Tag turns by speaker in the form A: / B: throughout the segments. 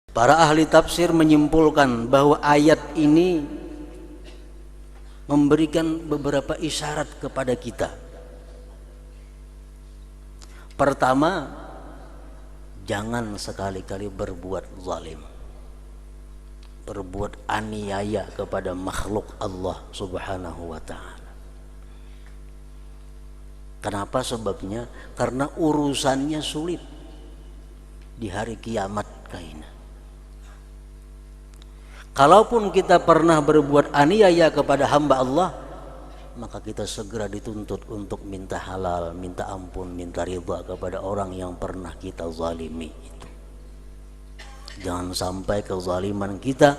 A: Para ahli tafsir menyimpulkan bahwa ayat ini memberikan beberapa isyarat kepada kita. Pertama, jangan sekali-kali berbuat zalim, berbuat aniaya kepada makhluk Allah Subhanahu wa ta'ala. Kenapa sebabnya? Karena urusannya sulit di hari kiamat kaina. Kalaupun kita pernah berbuat aniaya kepada hamba Allah, maka kita segera dituntut untuk minta halal, minta ampun, minta ridha kepada orang yang pernah kita zalimi itu. Jangan sampai kezaliman kita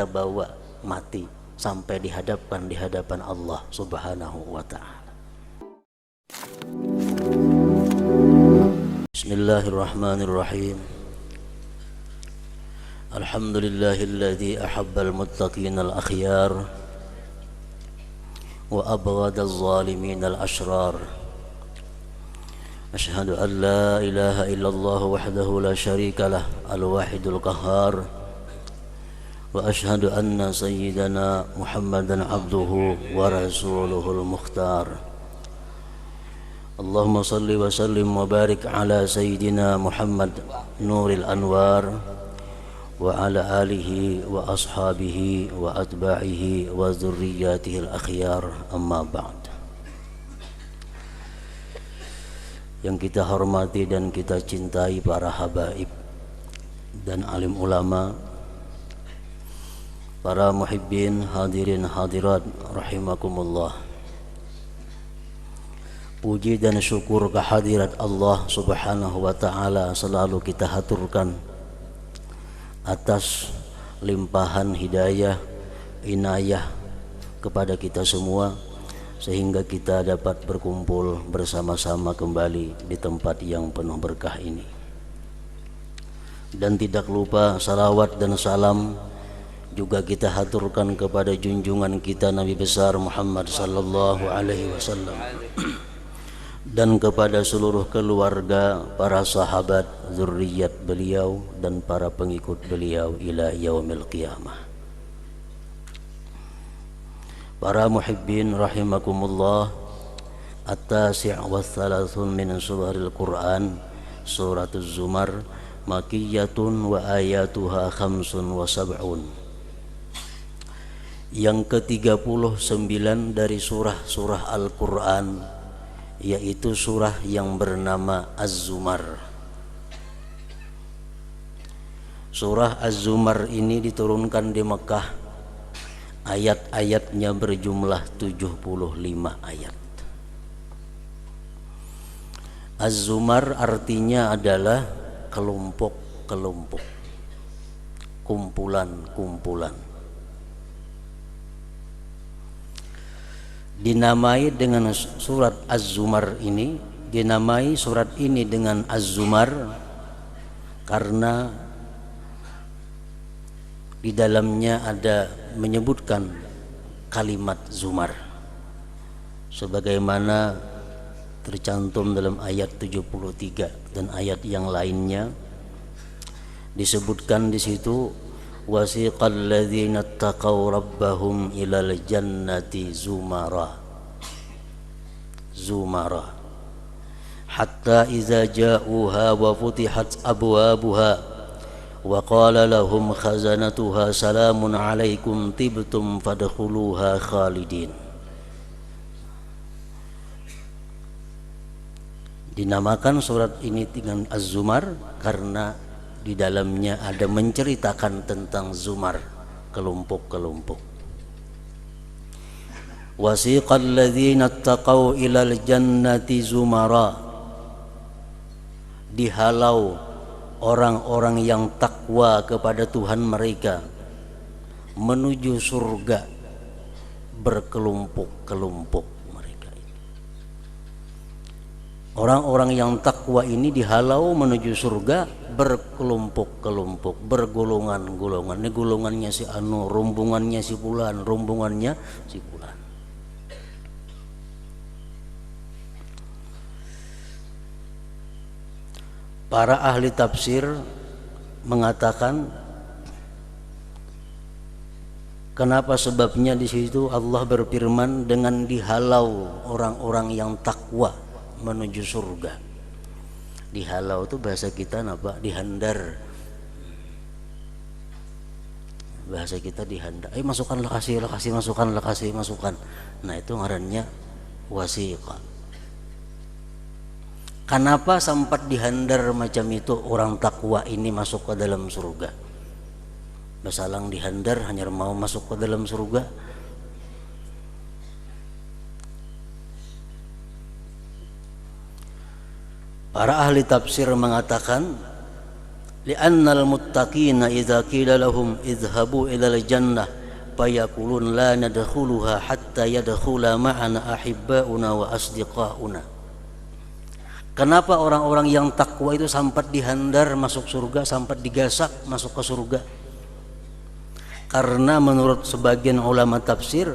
A: bawa mati sampai di hadapan Allah Subhanahu wa ta'ala. Bismillahirrahmanirrahim. Alhamdulillahilladzi ahabbal muttaqin al-akhyar wa abghadaz zalimin al-ashrar. Ashhadu an la ilaha illallah wahdahu la syarika lah al-wahidul qahhar wa ashhadu anna sayyidana Muhammadan abduhu wa rasuluhul mukhtar. Allahumma salli wa sallim wa barik ala sayyidina Muhammad nuril anwar wa ala alihi wa ashabihi wa atba'ihi wa dzurriyyatihi al-akhyar, amma ba'd. Yang kita hormati dan kita cintai para habaib dan alim ulama, para muhibbin hadirin hadirat rahimakumullah. Puji dan syukur kehadirat Allah Subhanahu wa ta'ala selalu kita haturkan atas limpahan hidayah, inayah kepada kita semua, sehingga kita dapat berkumpul bersama-sama kembali di tempat yang penuh berkah ini. Dan tidak lupa salawat dan salam juga kita haturkan kepada junjungan kita Nabi besar Muhammad sallallahu alaihi wasallam dan kepada seluruh keluarga, para sahabat, zurriyat beliau dan para pengikut beliau ila yaumil qiyamah. Para muhibbin rahimakumullah, at-tasi' wa thalathun min surahil Quran, surat Az-Zumar, makiyyatun wa ayatuha khamsun wa sab'un. Yang ke-39 dari surah-surah Al-Quran, yaitu surah yang bernama Az-Zumar. Surah Az-Zumar ini diturunkan di Mekah. Ayat-ayatnya berjumlah 75 ayat. Az-Zumar artinya adalah kelompok-kelompok, kumpulan-kumpulan. Dinamai dengan surat Az-Zumar ini, dinamai surat ini dengan Az-Zumar karena di dalamnya ada menyebutkan kalimat zumar sebagaimana tercantum dalam ayat 73 dan ayat yang lainnya. Disebutkan di situ, wasiqal ladzina taqaw rabbahum ilal jannati zumara hatta iza ja'uha wa futihat abwabuha wa qala lahum khazanatuha salamun alaikum tibtum fadkhuluha khalidin. Dinamakan surat ini dengan Az-Zumar karena di dalamnya ada menceritakan tentang zumar, kelompok-kelompok. Wasiqal ladzina taqaw ilal jannati zumara, dihalau orang-orang yang takwa kepada Tuhan mereka menuju surga berkelompok-kelompok. Orang-orang yang takwa ini dihalau menuju surga berkelompok-kelompok, bergolongan-golongan. Ini golongannya si anu, rombongannya si fulan, rombongannya si fulan. Para ahli tafsir mengatakan kenapa sebabnya di situ Allah berfirman dengan dihalau orang-orang yang takwa menuju surga. Dihalau itu bahasa kita apa? Dihandar. Bahasa kita dihandar. Masukkanlah, kasih masukkanlah, kasih masukkan. Nah itu ngarannya wasiqah. Kenapa sempat dihandar macam itu orang takwa ini masuk ke dalam surga? Basalang dihandar hanya mau masuk ke dalam surga. Para ahli tafsir mengatakan li'annal muttaqina idza qila lahum idhabu ilal jannah fayaqulun la nadkhuluha hatta yadkhula ma'ana ahibba'una wa asdiqa'una. Kenapa orang-orang yang takwa itu sampai dihandar masuk surga, sampai digasak masuk ke surga? Karena menurut sebagian ulama tafsir,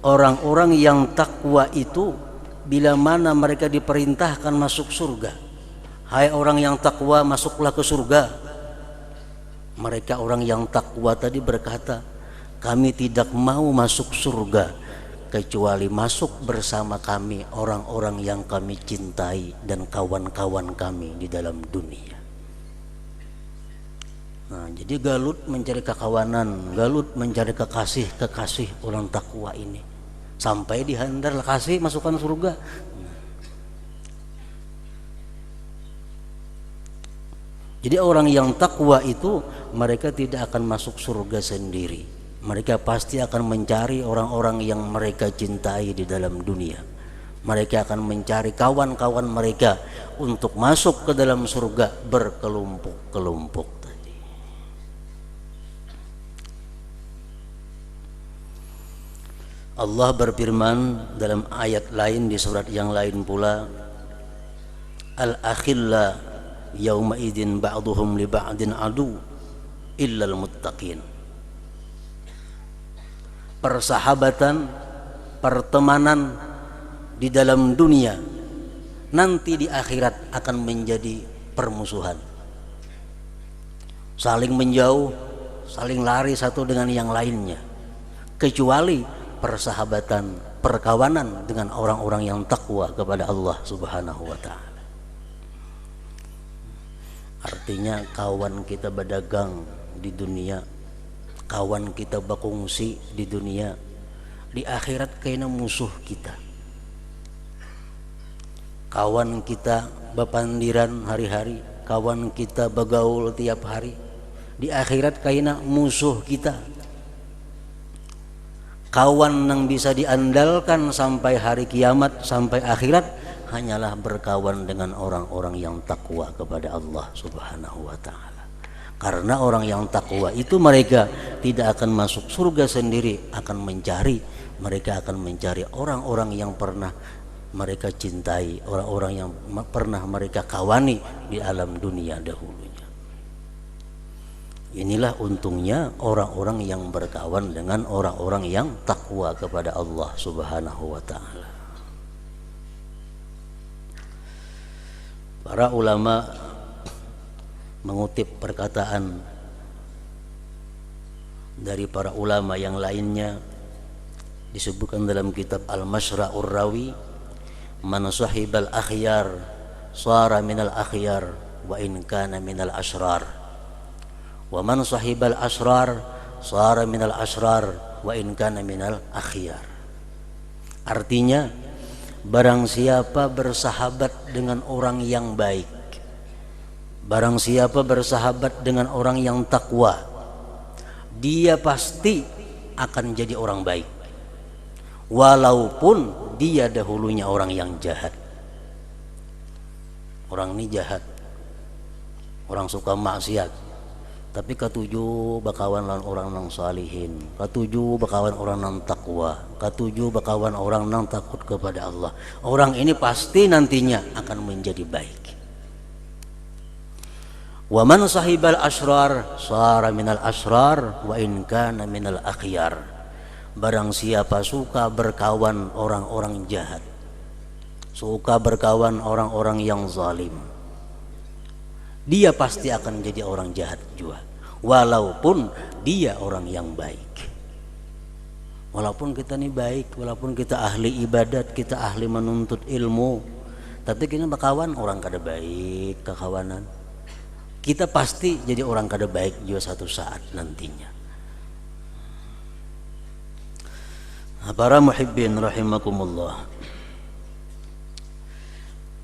A: orang-orang yang takwa itu bila mana mereka diperintahkan masuk surga, hai orang yang takwa masuklah ke surga, mereka orang yang takwa tadi berkata, kami tidak mau masuk surga kecuali masuk bersama kami orang-orang yang kami cintai dan kawan-kawan kami di dalam dunia. Nah, jadi galut mencari kekawanan, galut mencari kekasih orang takwa ini, sampai dihandar kasih masukkan surga. Jadi orang yang takwa itu mereka tidak akan masuk surga sendiri. Mereka pasti akan mencari orang-orang yang mereka cintai di dalam dunia. Mereka akan mencari kawan-kawan mereka untuk masuk ke dalam surga berkelompok-kelompok tadi. Allah berfirman dalam ayat lain di surat yang lain pula, al-akhilla yauma idzin ba'duhum li ba'din adu illal muttaqin. Persahabatan, pertemanan di dalam dunia nanti di akhirat akan menjadi permusuhan, saling menjauh, saling lari satu dengan yang lainnya, kecuali persahabatan, perkawanan dengan orang-orang yang takwa kepada Allah Subhanahu wa ta'ala. Artinya kawan kita berdagang di dunia, kawan kita berkongsi di dunia, di akhirat kayaknya musuh kita. Kawan kita berpandiran hari-hari, kawan kita bergaul tiap hari, di akhirat kayaknya musuh kita. Kawan yang bisa diandalkan sampai hari kiamat, sampai akhirat, hanyalah berkawan dengan orang-orang yang takwa kepada Allah Subhanahu wa ta'ala. Karena orang yang takwa itu mereka tidak akan masuk surga sendiri, mereka akan mencari orang-orang yang pernah mereka cintai, orang-orang yang pernah mereka kawani di alam dunia dahulunya. Inilah untungnya orang-orang yang berkawan dengan orang-orang yang takwa kepada Allah Subhanahu wa ta'ala. Para ulama mengutip perkataan dari para ulama yang lainnya, disebutkan dalam kitab Al-Mashra'ur Rawi, man sahibal akhyar sara minal akhyar wa in kana minal asrar, wa man sahibal asrar sara minal asrar wa in kana minal akhyar. Artinya, barang siapa bersahabat dengan orang yang baik, barang siapa bersahabat dengan orang yang takwa, dia pasti akan jadi orang baik, walaupun dia dahulunya orang yang jahat. Orang ini jahat, orang suka maksiat, tapi ketujuh bakawan lawan orang nang salihin, ketujuh bakawan orang nang takwa, ketujuh bakawan orang nang takut kepada Allah. Orang ini pasti nantinya akan menjadi baik. Wa man sahibal asrar sara minal asrar wa in kana minal akhyar. Barang siapa suka berkawan orang-orang jahat, suka berkawan orang-orang yang zalim, dia pasti akan jadi orang jahat juga, walaupun dia orang yang baik. Walaupun kita ini baik, walaupun kita ahli ibadat, kita ahli menuntut ilmu, tapi kita berkawan orang kada baik, kekawanan kita pasti jadi orang kada baik juga satu saat nantinya. Para muhibbin rahimakumullah,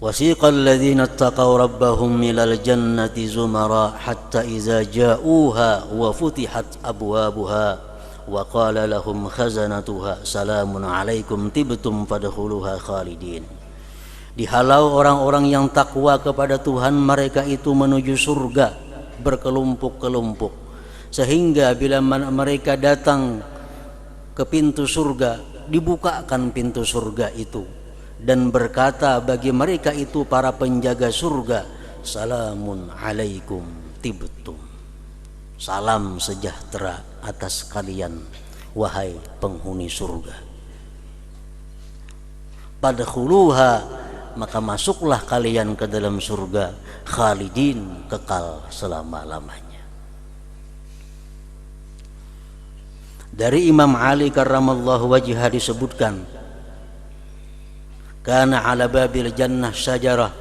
A: wasiqal ladzina ittaqaw rabbahum ilal jannati zumara hatta idza ja'uha wa futihat abwabuha wa qala lahum khazanatuha salamun alaikum tibtum fadkhuluha khalidin. Dihalau orang-orang yang takwa kepada Tuhan, mereka itu menuju surga berkelompok-kelompok, sehingga bila mereka datang ke pintu surga, dibukakan pintu surga itu dan berkata bagi mereka itu para penjaga surga, salamun alaikum tibtum, salam sejahtera atas kalian wahai penghuni surga. Padkhuluha, maka masuklah kalian ke dalam surga, khalidin, kekal selama-lamanya. Dari Imam Ali karramallahu wajhah disebutkan, kana ala babil jannah syajarah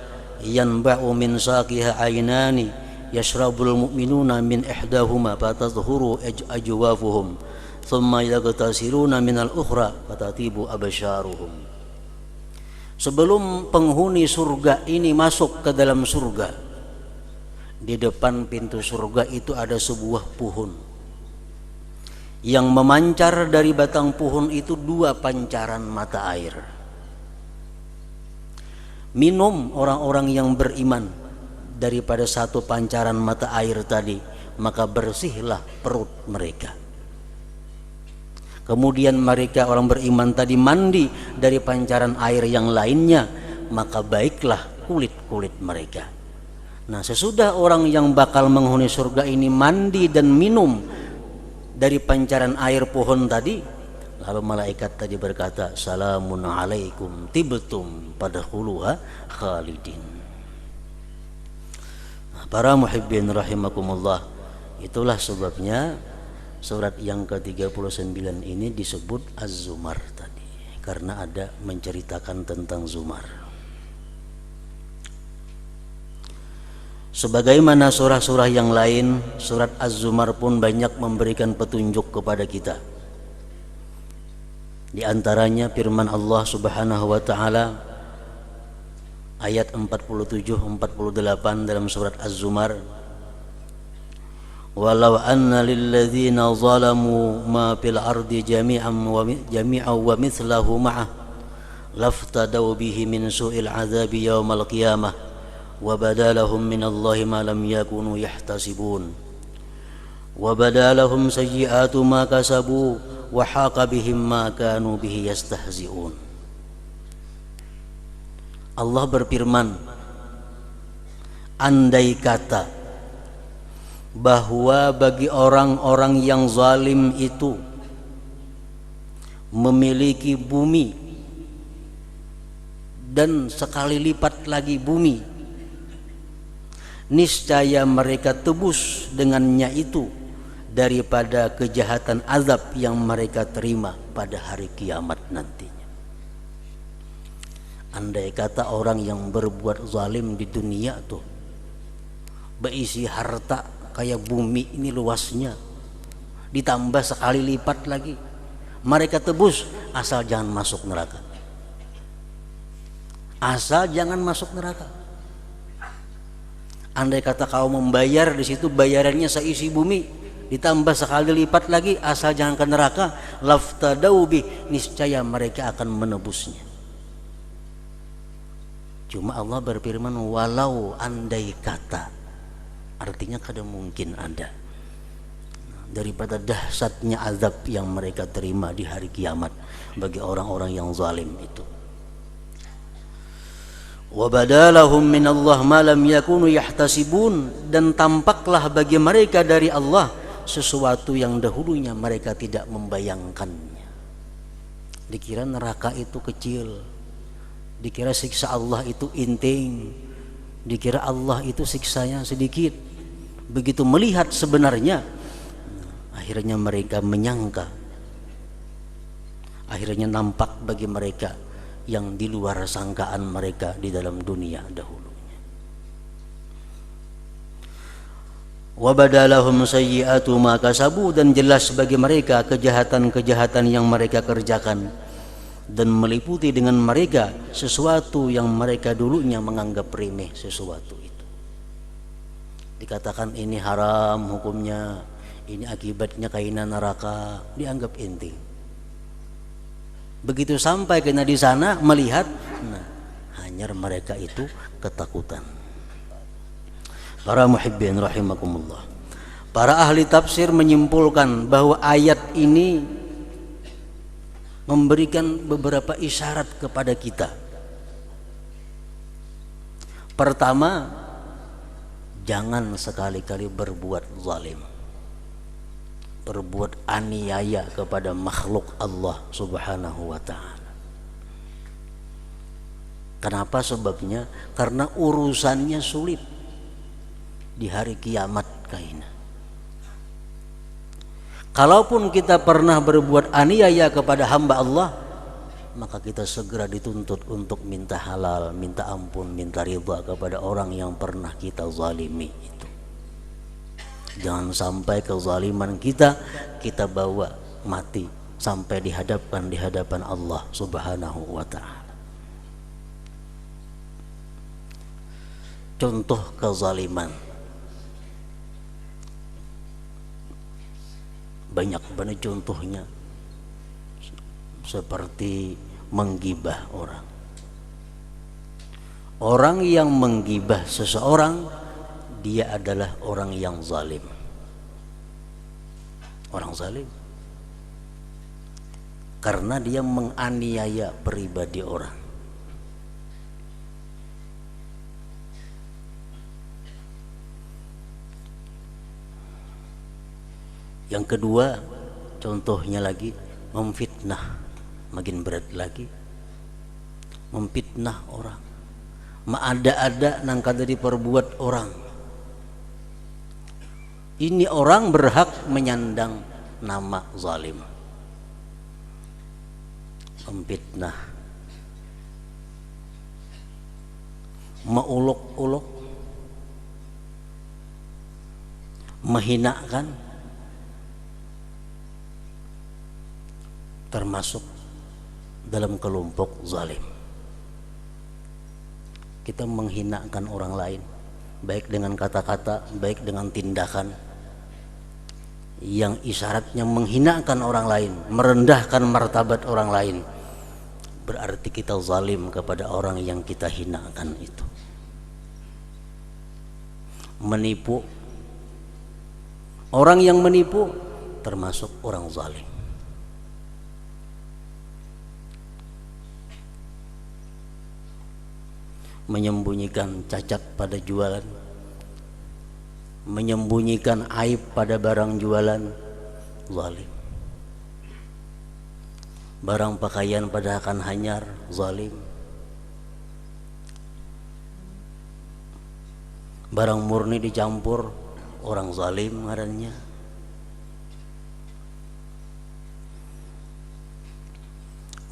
A: yanba'u min saqiha aynani yashrabul mu'minuna min ihdahuma fatadhuru ajwafuhum thumma yaghtasiluna min al-ukhra fatatibu absyaruhum. Sebelum penghuni surga ini masuk ke dalam surga, di depan pintu surga itu ada sebuah pohon yang memancar dari batang pohon itu 2 pancaran mata air. Minum orang-orang yang beriman daripada 1 pancaran mata air tadi, maka bersihlah perut mereka. Kemudian mereka orang beriman tadi mandi dari pancaran air yang lainnya, maka baiklah kulit-kulit mereka. Nah, sesudah orang yang bakal menghuni surga ini mandi dan minum dari pancaran air pohon tadi, lalu malaikat tadi berkata, salamun alaikum tibtum fadkhuluha khalidin. Para muhibbin rahimakumullah, itulah sebabnya surat yang ke-39 ini disebut Az-Zumar tadi, karena ada menceritakan tentang Zumar. Sebagaimana surah-surah yang lain, surat Az-Zumar pun banyak memberikan petunjuk kepada kita. Di antaranya firman Allah Subhanahu wa taala ayat 47-48 dalam surat Az-Zumar, walau anna lilladzina zalamu ma fil ardi jami'an wa mithlahu ma'ah laftadaw bihi min su'il azabi yaumal qiyamah wa badalahum minallahi ma lam yakunu yahtasibun wa badalahum sayyi'atu ma kasabu wa haqa bihim ma kanu bihi yastahzi'un. Allah berfirman, andai kata bahwa bagi orang-orang yang zalim itu memiliki bumi dan sekali lipat lagi bumi, niscaya mereka tebus dengannya itu daripada kejahatan azab yang mereka terima pada hari kiamat nantinya. Andai kata orang yang berbuat zalim di dunia tuh berisi harta kayak bumi ini luasnya, ditambah sekali lipat lagi, mereka tebus asal jangan masuk neraka. Asal jangan masuk neraka. Andai kata kau membayar di situ bayarannya seisi bumi, ditambah sekali lipat lagi, asal jangan ke neraka, laftadaubi, niscaya mereka akan menebusnya. Cuma Allah berfirman walau andai kata, artinya kada mungkin ada, daripada dahsyatnya azab yang mereka terima di hari kiamat bagi orang-orang yang zalim itu. Wa badalahum minallah ma lam yakunu yahtasibun, dan tampaklah bagi mereka dari Allah sesuatu yang dahulunya mereka tidak membayangkannya. Dikira neraka itu kecil, dikira siksa Allah itu inting, Dikira Allah itu siksanya sedikit. Begitu melihat sebenarnya, akhirnya mereka menyangka, akhirnya nampak bagi mereka yang di luar sangkaan mereka di dalam dunia dahulunya. Wa badalahum sayyi'atu ma kasabu, dan jelas bagi mereka kejahatan-kejahatan yang mereka kerjakan, dan meliputi dengan mereka sesuatu yang mereka dulunya menganggap remeh. Sesuatu itu dikatakan ini haram hukumnya, ini akibatnya kaina neraka, dianggap inti. Begitu sampai kena di sana melihat, nah, hanya mereka itu ketakutan. Para muhibbin rahimakumullah, para ahli tafsir menyimpulkan bahwa ayat ini memberikan beberapa isyarat kepada kita. Pertama, jangan sekali-kali berbuat zalim, berbuat aniaya kepada makhluk Allah Subhanahu wa ta'ala. Kenapa sebabnya? Karena urusannya sulit di hari kiamat kaina. Kalaupun kita pernah berbuat aniaya kepada hamba Allah, maka kita segera dituntut untuk minta halal, minta ampun, minta ridha kepada orang yang pernah kita zalimi itu. Jangan sampai kezaliman kita bawa mati sampai di hadapan Allah Subhanahu wa ta'ala. Contoh kezaliman banyak banget contohnya, seperti menggibah orang. Orang yang menggibah seseorang, dia adalah orang yang zalim. Orang zalim karena dia menganiaya pribadi orang. Yang kedua, contohnya lagi memfitnah, makin berat lagi. Memfitnah orang, ada nangka dari perbuat orang. Ini orang berhak menyandang nama zalim. Memfitnah, meuluk-uluk, menghinakan, termasuk dalam kelompok zalim. Kita menghinakan orang lain, baik dengan kata-kata, baik dengan tindakan yang isyaratnya menghinakan orang lain, merendahkan martabat orang lain, berarti kita zalim kepada orang yang kita hinakan itu. Menipu, orang yang menipu termasuk orang zalim. Menyembunyikan cacat pada jualan, menyembunyikan aib pada barang jualan, zalim. Barang pakaian pada akan hanyar, zalim. Barang murni dicampur, orang zalim ngarannya.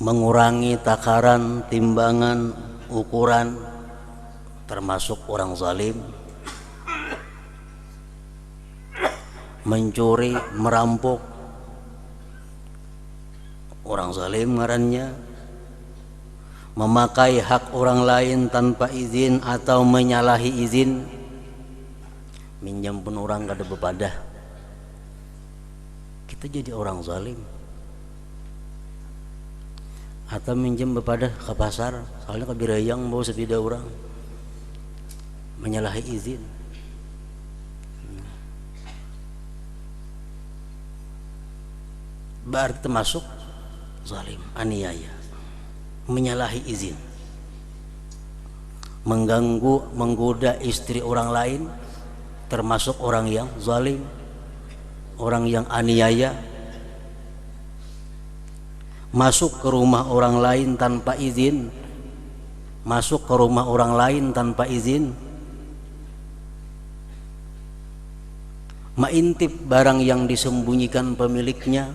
A: Mengurangi takaran, timbangan, ukuran, termasuk orang zalim. Mencuri, merampok, orang zalim ngarannya. Memakai hak orang lain tanpa izin atau menyalahi izin, minjam pun orang kada bepadah, kita jadi orang zalim. Atau minjem bepadah ke pasar, soalnya kabirayang bawa sepeda orang, menyalahi izin. Berarti termasuk zalim, aniaya, menyalahi izin. Mengganggu, menggoda istri orang lain, termasuk orang yang zalim, orang yang aniaya. Masuk ke rumah orang lain tanpa izin, masuk ke rumah orang lain tanpa izin, Maintip barang yang disembunyikan pemiliknya,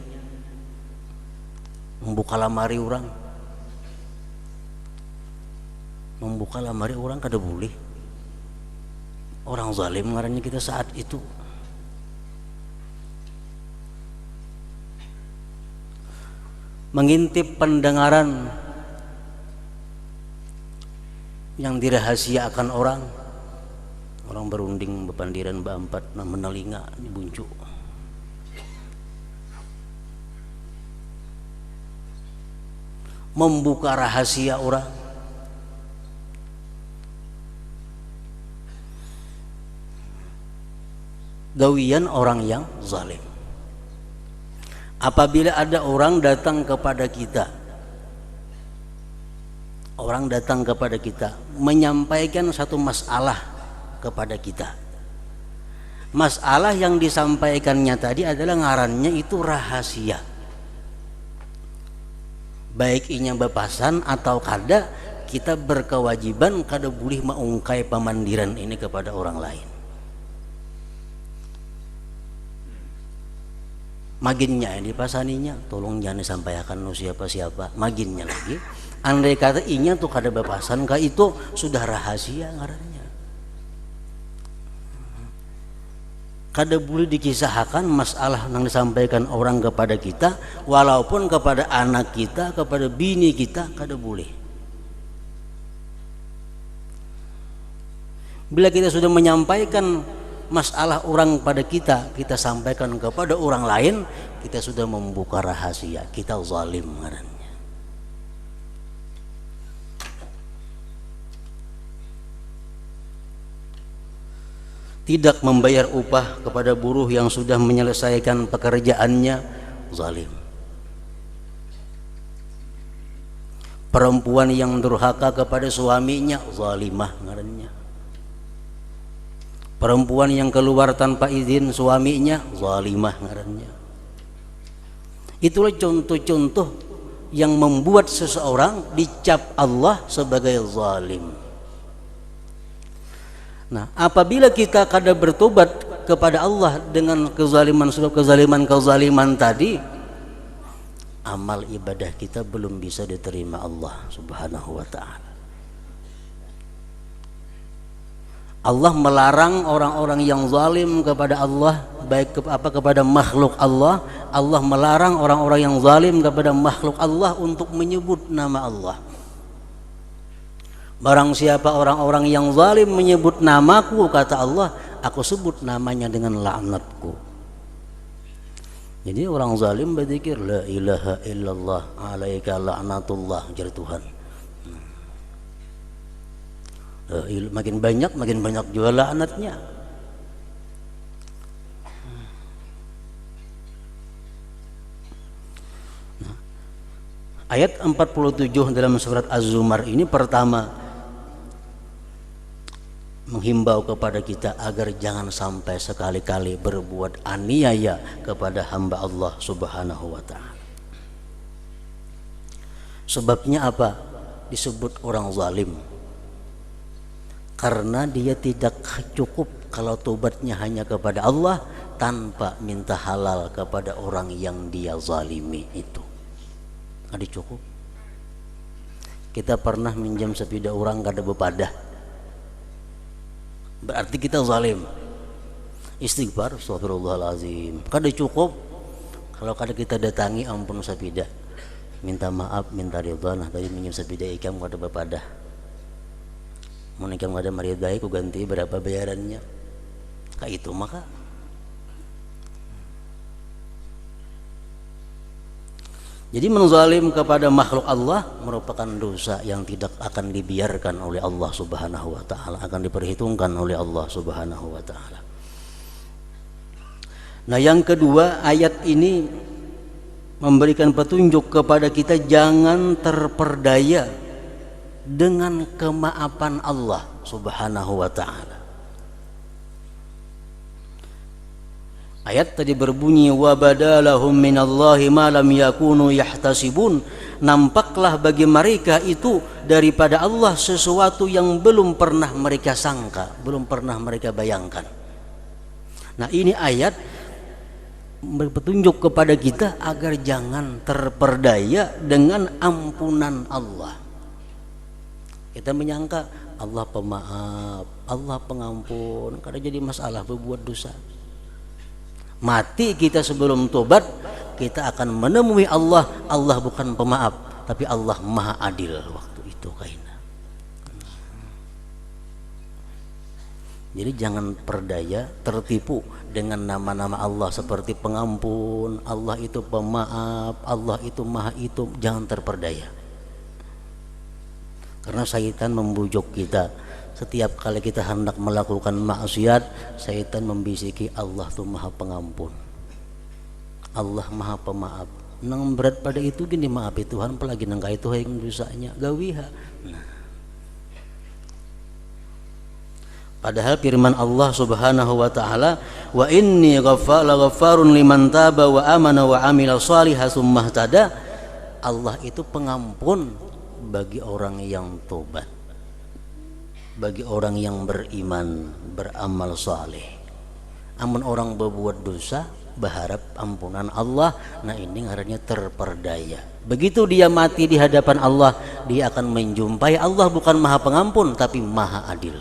A: membuka lamari orang, kada boleh. Orang zalim ngarannya kita saat itu. Mengintip pendengaran yang dirahasiakan orang berunding bepandiran beampat menelinga dibuncu. Membuka rahasia orang, gawian orang yang zalim. Apabila ada orang datang kepada kita, menyampaikan satu masalah kepada kita. Masalah yang disampaikannya tadi adalah ngarannya itu rahasia. Baik inya bepasan atau kada, kita berkewajiban kada boleh mengungkai pemandiran ini kepada orang lain. Maginnya yang dipasaninya, tolong jangan disampaikan siapa-siapa. Maginnya lagi, andai kata inya tuh kada bepasan, kah itu sudah rahasia ngarannya. Kada boleh dikisahkan masalah yang disampaikan orang kepada kita, walaupun kepada anak kita, kepada bini kita, kada boleh. Bila kita sudah menyampaikan masalah orang pada kita, kita sampaikan kepada orang lain, kita sudah membuka rahasia, kita zalim ngarannya. Tidak membayar upah kepada buruh yang sudah menyelesaikan pekerjaannya, zalim. Perempuan yang durhaka kepada suaminya, zalimah ngarannya. Perempuan yang keluar tanpa izin suaminya, zalimah ngarannya. Itulah contoh-contoh yang membuat seseorang dicap Allah sebagai zalim. Nah, apabila kita kada bertobat kepada Allah dengan kezaliman tadi, amal ibadah kita belum bisa diterima Allah Subhanahu wa ta'ala. Allah melarang orang-orang yang zalim kepada Allah, baik kepada makhluk Allah. Allah melarang orang-orang yang zalim kepada makhluk Allah untuk menyebut nama Allah. Barang siapa orang-orang yang zalim menyebut namaku, kata Allah, aku sebut namanya dengan laknatku. Jadi orang zalim berzikir la ilaha illallah alaika laknatullah, jar Tuhan. Makin banyak juga laknatnya. Ayat 47 dalam surat Az-Zumar ini pertama menghimbau kepada kita agar jangan sampai sekali-kali berbuat aniaya kepada hamba Allah Subhanahu wa ta'ala. Sebabnya apa? Disebut orang zalim karena dia tidak cukup kalau tobatnya hanya kepada Allah tanpa minta halal kepada orang yang dia zalimi itu. Ada cukup. Kita pernah minjam sepeda orang kada bepadah, berarti kita zalim. Istighfar, astagfirullahalazim, kada cukup kalau kada kita datangi ampun sepeda, minta maaf, minta ridha. Nah tadi minjam sepeda ikam kada bepadah, mau ikam kada maridai ku ganti berapa bayarannya, kayak itu maka jadi menzalim kepada makhluk Allah merupakan dosa yang tidak akan dibiarkan oleh Allah Subhanahu wa ta'ala, akan diperhitungkan oleh Allah Subhanahu wa ta'ala. Nah yang kedua, ayat ini memberikan petunjuk kepada kita jangan terperdaya dengan kemaafan Allah Subhanahu wa ta'ala. Ayat tadi berbunyi wa badalahum minallahi ma lam yakunu yahtasibun, nampaklah bagi mereka itu daripada Allah sesuatu yang belum pernah mereka sangka, belum pernah mereka bayangkan. Nah, ini ayat berpetunjuk kepada kita agar jangan terperdaya dengan ampunan Allah. Kita menyangka Allah pemaaf, Allah pengampun, kadang jadi masalah berbuat dosa. Mati kita sebelum tobat, kita akan menemui Allah. Allah bukan pemaaf, tapi Allah maha adil waktu itu kaina. Jadi jangan perdaya, tertipu dengan nama-nama Allah seperti pengampun, Allah itu pemaaf, Allah itu maha itu. Jangan terperdaya, karena syaitan membujuk kita. Setiap kali kita hendak melakukan maksiat, syaitan membisiki Allah tuh maha pengampun, Allah maha pemaaf. Nang berat pada itu gini, maafi Tuhan pelagi nang itu yang dosanya gawiha. Nah, padahal firman Allah Subhanahu wa taala, wa inni ghaffarun liman taba wa amana wa amila shalihan tsumma ihtada. Allah itu pengampun bagi orang yang tobat, bagi orang yang beriman, beramal saleh. Amun orang berbuat dosa, berharap ampunan Allah, nah ini ngarannya terperdaya. Begitu dia mati di hadapan Allah, dia akan menjumpai Allah bukan maha pengampun tapi maha adil.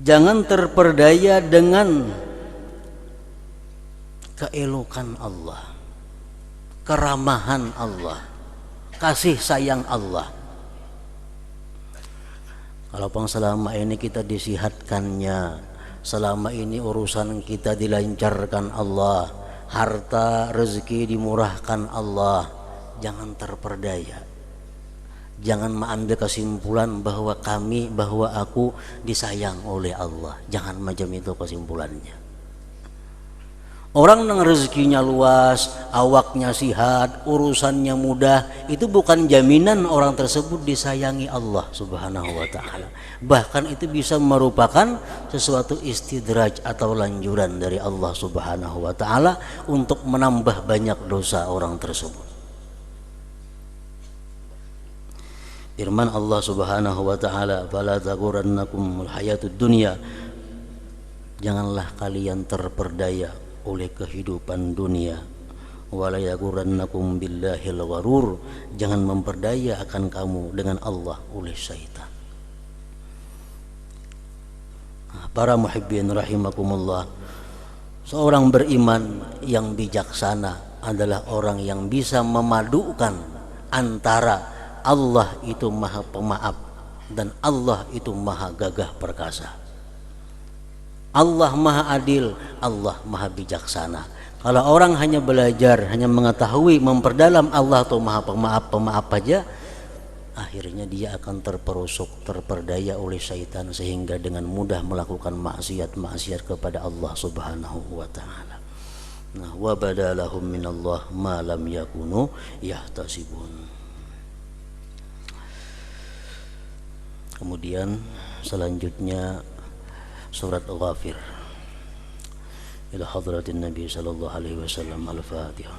A: Jangan terperdaya dengan keelokan Allah, keramahan Allah, kasih sayang Allah. Kalau selama ini kita disihatkannya, selama ini urusan kita dilancarkan Allah, harta rezeki dimurahkan Allah, jangan terperdaya. Jangan mengambil kesimpulan bahwa aku disayang oleh Allah. Jangan macam itu kesimpulannya. Orang yang rezekinya luas, awaknya sihat, urusannya mudah, itu bukan jaminan orang tersebut disayangi Allah Subhanahu wa taala. Bahkan itu bisa merupakan sesuatu istidraj atau lanjuran dari Allah Subhanahu wa taala untuk menambah banyak dosa orang tersebut. Firman Allah Subhanahu wa taala, "Fala taghurrannakumul hayatud dunya." Janganlah kalian terperdaya oleh kehidupan dunia. Wala yaghurrannakum billahil gharur. Jangan memperdaya akan kamu dengan Allah oleh syaitan. Para muhibbin rahimakumullah, seorang beriman yang bijaksana adalah orang yang bisa memadukan antara Allah itu maha pemaaf dan Allah itu maha gagah perkasa. Allah maha adil, Allah maha bijaksana. Kalau orang hanya belajar, hanya mengetahui, memperdalam Allah itu maha pemaaf aja, akhirnya dia akan terperosok, terperdaya oleh syaitan sehingga dengan mudah melakukan maksiat kepada Allah Subhanahu wa taala. Nah, wa badalahum minallah ma lam yakunu yahtasibun. Kemudian selanjutnya surat Ghafir. Ila hadratin Nabi sallallahu alaihi wasallam. Al-Fatihah.